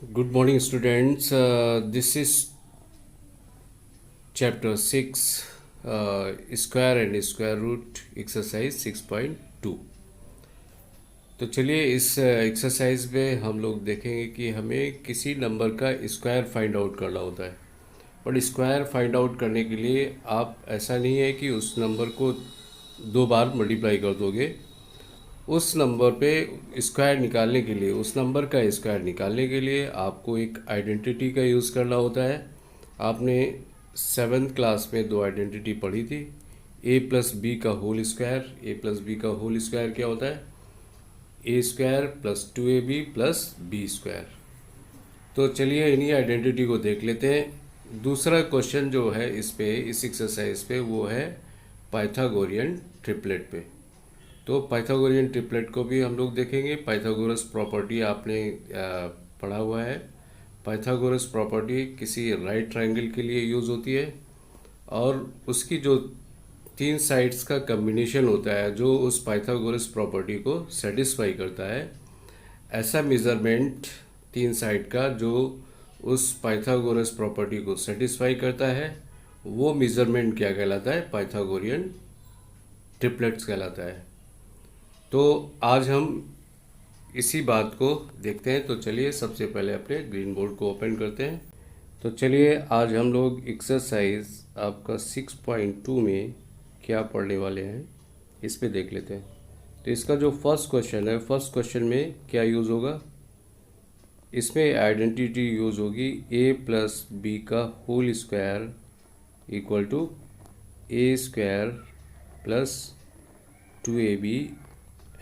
Good morning, students. This is chapter 6, square and square root exercise 6.2. तो चलिए इस exercise में हम लोग देखेंगे कि हमें किसी नंबर का स्क्वायर फाइंड आउट करना होता है। बट स्क्वायर फाइंड आउट करने के लिए आप ऐसा नहीं है कि उस नंबर को दो बार मल्टीप्लाई कर दोगे। उस नंबर पे स्क्वायर निकालने के लिए, उस नंबर का स्क्वायर निकालने के लिए आपको एक आइडेंटिटी का यूज़ करना होता है। आपने 7th क्लास में दो आइडेंटिटी पढ़ी थी, ए प्लस बी का whole square. A plus B का होल स्क्वायर क्या होता है? A square plus 2ab plus B square. तो चलिए इन्हीं आइडेंटिटी को देख लेते हैं। दूसरा क्वेश्चन जो है इस एक्सरसाइज पे वो है पाइथागोरियन ट्रिपलेट पे। तो पाइथागोरियन ट्रिपलेट को भी हम लोग देखेंगे। पाइथागोरस प्रॉपर्टी आपने पढ़ा हुआ है। पाइथागोरस प्रॉपर्टी किसी राइट ट्रायंगल के लिए यूज़ होती है और उसकी जो तीन साइड्स का कम्बिनेशन होता है जो उस पाइथागोरस प्रॉपर्टी को सेटिस्फाई करता है, ऐसा मेज़रमेंट तीन साइड का जो उस पाइथागोरस प्रॉपर्टी को सेटिस्फाई करता है, वो मेज़रमेंट क्या कहलाता है? पाइथागोरियन ट्रिपलेट्स कहलाता है। तो आज हम इसी बात को देखते हैं। तो चलिए सबसे पहले अपने ग्रीन बोर्ड को ओपन करते हैं। तो चलिए आज हम लोग एक्सरसाइज आपका 6.2 में क्या पढ़ने वाले हैं इस पे देख लेते हैं। तो इसका जो फर्स्ट क्वेश्चन है, फर्स्ट क्वेश्चन में क्या यूज़ होगा? इसमें आइडेंटिटी यूज़ होगी ए प्लस बी का whole square equal to A square plus 2ab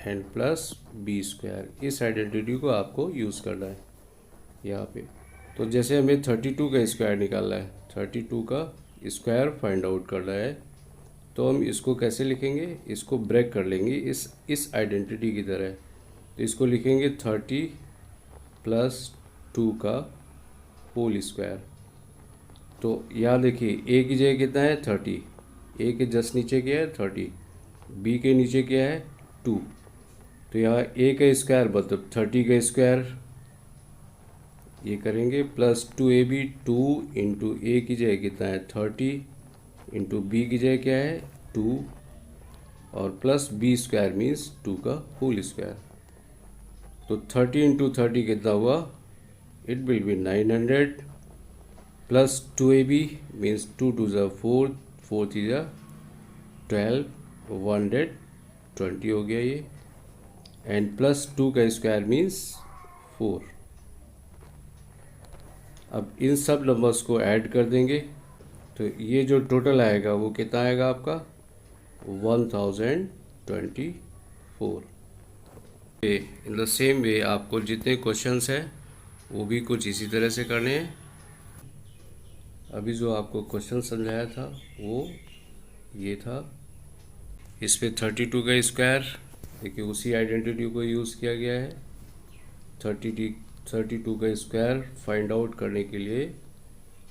and plus B square. इस आइडेंटिटी को आपको यूज़ करना है यहाँ पे। तो जैसे हमें 32 का स्क्वायर निकालना है, 32 का स्क्वायर फाइंड आउट करना है, तो हम इसको कैसे लिखेंगे? इसको ब्रेक कर लेंगे इस आइडेंटिटी की तरह। तो इसको लिखेंगे 30 प्लस 2 का होल स्क्वायर। तो यहाँ देखिए ए की जगह कितना है? 30। ए के जस्ट नीचे क्या है? 30। बी के नीचे क्या है? 2। तो यहाँ ए का स्क्वायर मतलब 30 का स्क्वायर ये करेंगे प्लस 2ab, 2 इंटू ए की जगह कितना है? 30 इंटू बी की जगह क्या है? 2 और प्लस बी स्क्वायर मीन्स 2 का होल स्क्वायर। तो 30 इंटू 30 कितना हुआ? It will B 900 plus 2ab means 2 2 ज़ा 4, 4 3 ज़ा 12, 120 हो गया ये, एंड प्लस 2 का स्क्वायर मीन्स 4। अब इन सब नंबर्स को ऐड कर देंगे तो ये जो टोटल आएगा वो कितना आएगा आपका? 1024। इन द सेम वे आपको जितने क्वेश्चंस हैं वो भी कुछ इसी तरह से करने हैं। अभी जो आपको क्वेश्चन समझाया था वो ये था। इस पे 32 का स्क्वायर देखिए उसी आइडेंटिटी को यूज़ किया गया है। 32 का स्क्वायर फाइंड आउट करने के लिए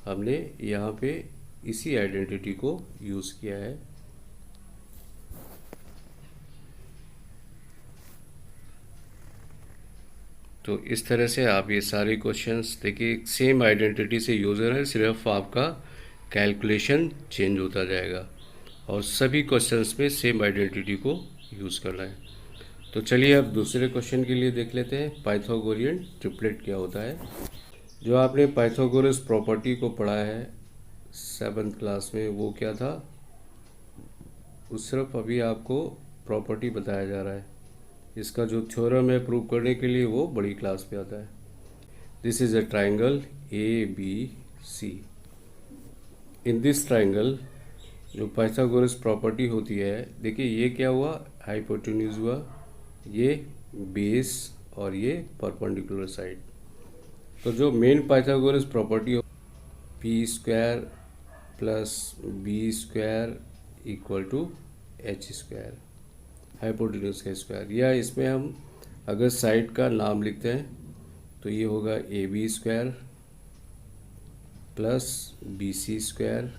हमने यहाँ पे इसी आइडेंटिटी को यूज़ किया है। तो इस तरह से आप ये सारे क्वेश्चंस देखिए सेम आइडेंटिटी से यूज़ है, सिर्फ आपका कैलकुलेशन चेंज होता जाएगा और सभी क्वेश्चंस में सेम आइडेंटिटी को यूज़ करना है। तो चलिए अब दूसरे क्वेश्चन के लिए देख लेते हैं पाइथागोरियन ट्रिपलेट क्या होता है। जो आपने पाइथागोरस प्रॉपर्टी को पढ़ा है 7th क्लास में वो क्या था? उस सिर्फ अभी आपको प्रॉपर्टी बताया जा रहा है। इसका जो थ्योरम है प्रूव करने के लिए वो बड़ी क्लास में आता है। This is a triangle ABC। In this triangle जो पाइथागोरस प्रॉपर्टी होती है, देखिए ये क्या हुआ? हाइपोटेन्यूज हुआ, ये बेस और ये परपेंडिकुलर साइड। तो जो मेन पाइथागोरस प्रॉपर्टी हो P square plus B square equal to H square, hypotenuse का स्क्वायर, या इसमें हम अगर साइड का नाम लिखते हैं तो ये होगा A B square plus B C square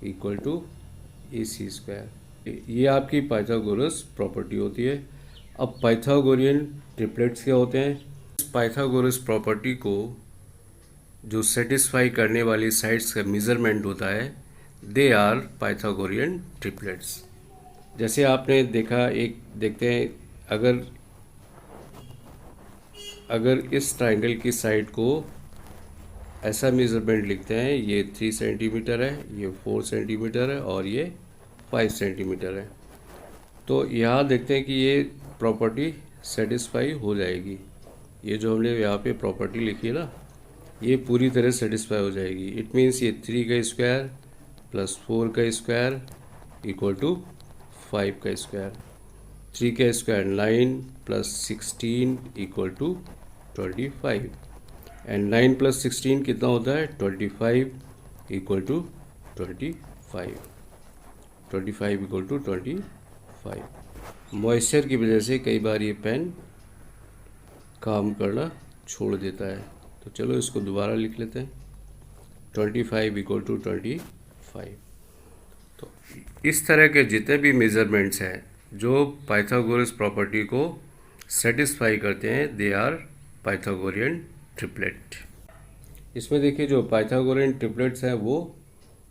equal to A C square. ये आपकी पाइथागोरस प्रॉपर्टी होती है। अब पाइथागोरियन ट्रिपलेट्स क्या होते हैं? पाइथागोरस प्रॉपर्टी को जो सेटिस्फाई करने वाली साइड्स का मेजरमेंट होता है, दे आर पाइथागोरियन ट्रिपलेट्स। जैसे आपने देखा, एक देखते हैं, अगर इस ट्राइंगल की साइड को ऐसा मेज़रमेंट लिखते हैं, ये 3 सेंटीमीटर है, ये 4 सेंटीमीटर है और ये 5 सेंटीमीटर है, तो यहाँ देखते हैं कि ये प्रॉपर्टी सेटिस्फाई हो जाएगी। ये जो हमने यहाँ पे प्रॉपर्टी लिखी है ना, ये पूरी तरह सेटिस्फाई हो जाएगी। इट मीन्स ये 3 का स्क्वायर प्लस 4 का स्क्वायर इक्वल टू 5 का स्क्वायर। 3 का square 9 plus 16 equal to 25 and 9 plus 16 कितना होता है? 25 equal to 25। 25 equal to 25। Moisture की वजह से कई बार ये पेन काम करना छोड़ देता है, तो चलो इसको दोबारा लिख लेते हैं। 25 इक्वल टू 25। तो इस तरह के जितने भी मेजरमेंट्स हैं जो पाइथागोरस प्रॉपर्टी को सेटिस्फाई करते हैं, दे आर पाइथागोरियन ट्रिपलेट। इसमें देखिए, जो पाइथागोरियन ट्रिपलेट्स हैं वो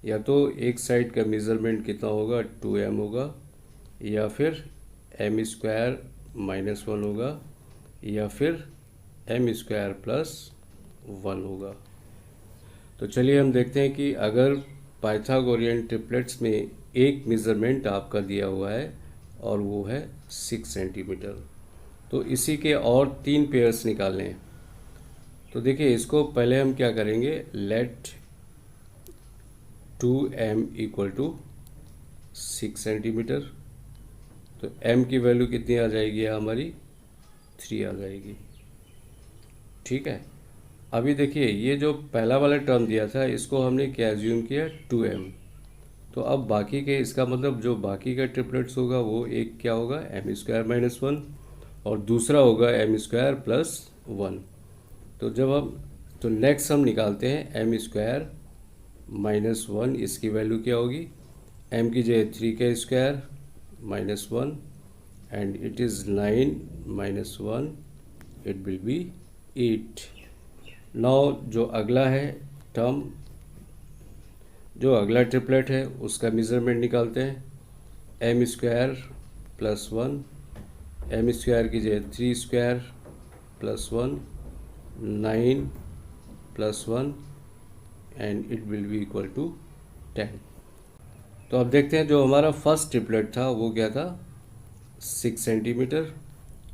या तो एक साइड का मेजरमेंट कितना होगा, 2m होगा, या फिर m स्क्वायर माइनस 1 होगा, या फिर m स्क्वायर प्लस 1 होगा। तो चलिए हम देखते हैं कि अगर पाइथागोरियन ट्रिपलेट्स में एक मेजरमेंट आपका दिया हुआ है और वो है 6 सेंटीमीटर, तो इसी के और 3 पेयर्स निकालने हैं। तो देखिए, इसको पहले हम क्या करेंगे, let 2m equal to 6 centimetre. तो m की वैल्यू कितनी आ जाएगी? हमारी 3 आ जाएगी। ठीक है। अभी देखिए, ये जो पहला वाला टर्म दिया था, इसको हमने क्या एज्यूम किया, 2m। तो अब बाकी के, इसका मतलब जो बाकी का ट्रिपलेट्स होगा वो एक क्या होगा, m स्क्वायर माइनस 1, और दूसरा होगा m स्क्वायर प्लस 1। तो नेक्स्ट हम निकालते हैं m स्क्वायर माइनस 1, इसकी वैल्यू क्या होगी, m की जगह 3 का square minus 1 and it is 9 minus 1, it will B 8। Now जो अगला है टर्म, जो अगला ट्रिपलेट है उसका मेज़रमेंट निकालते हैं। m square plus 1, m square की जगह 3 square plus 1, 9 plus 1 and it will be equal to 10। तो अब देखते हैं, जो हमारा फर्स्ट ट्रिपलेट था वो क्या था, 6 सेंटीमीटर,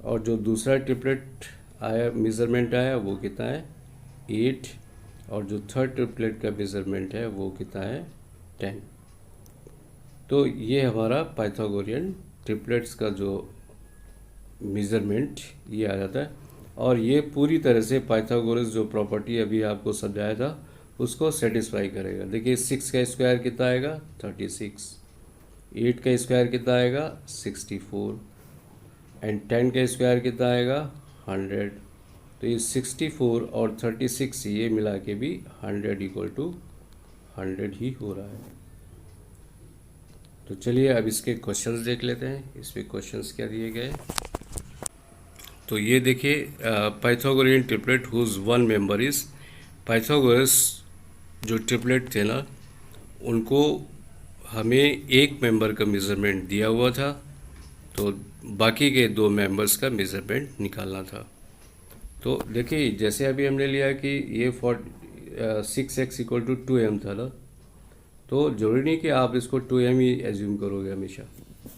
और जो दूसरा ट्रिपलेट आया, मेज़रमेंट आया, वो कितना है, 8, और जो थर्ड ट्रिपलेट का मेज़रमेंट है वो कितना है, 10। तो ये हमारा पाइथागोरियन ट्रिपलेट्स का जो मेज़रमेंट ये आ जाता है, और ये पूरी तरह से पाइथागोरस जो प्रॉपर्टी अभी आपको समझाया था उसको सेटिस्फाई करेगा। देखिए, 6 का स्क्वायर कितना आएगा, 36, 8 का स्क्वायर कितना आएगा, 64, एंड 10 का स्क्वायर कितना आएगा, 100। तो ये 64 और 36 ये मिला के भी 100 इक्वल टू 100 ही हो रहा है। तो चलिए अब इसके क्वेश्चंस देख लेते हैं, इसमें क्वेश्चंस क्या दिए गए। तो ये देखिए, Pythagorean triplet whose one member is, Pythagoras जो ट्रिपलेट थे ना, उनको हमें एक मेंबर का मेज़रमेंट दिया हुआ था, तो बाकी के 2 मेंबर्स का मेज़रमेंट निकालना था। तो देखिए, जैसे अभी हमने लिया कि ये 6x इक्वल टू 2m था ना, तो जरूरी नहीं कि आप इसको 2m ही एज्यूम करोगे हमेशा,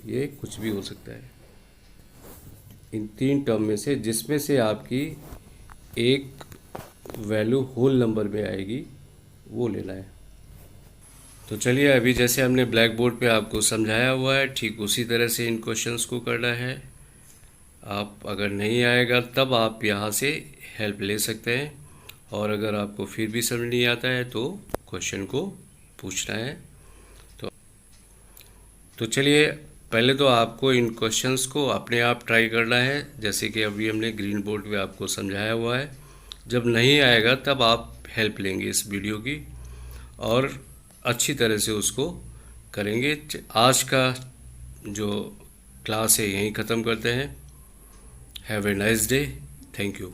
ये कुछ भी हो सकता है। इन 3 टर्म में से जिसमें से आपकी एक वैल्यू होल नंबर में आएगी वो लेना है। तो चलिए, अभी जैसे हमने ब्लैक बोर्ड पे आपको समझाया हुआ है, ठीक उसी तरह से इन क्वेश्चंस को करना है। आप अगर नहीं आएगा तब आप यहाँ से हेल्प ले सकते हैं, और अगर आपको फिर भी समझ नहीं आता है तो क्वेश्चन को पूछना है। तो चलिए, पहले तो आपको इन क्वेश्चंस को अपने आप ट्राई करना है, जैसे कि अभी हमने ग्रीन बोर्ड पे आपको समझाया हुआ है। जब नहीं आएगा तब आप हेल्प लेंगे इस वीडियो की, और अच्छी तरह से उसको करेंगे। आज का जो क्लास है यहीं ख़त्म करते हैं। Have a nice day. Thank you.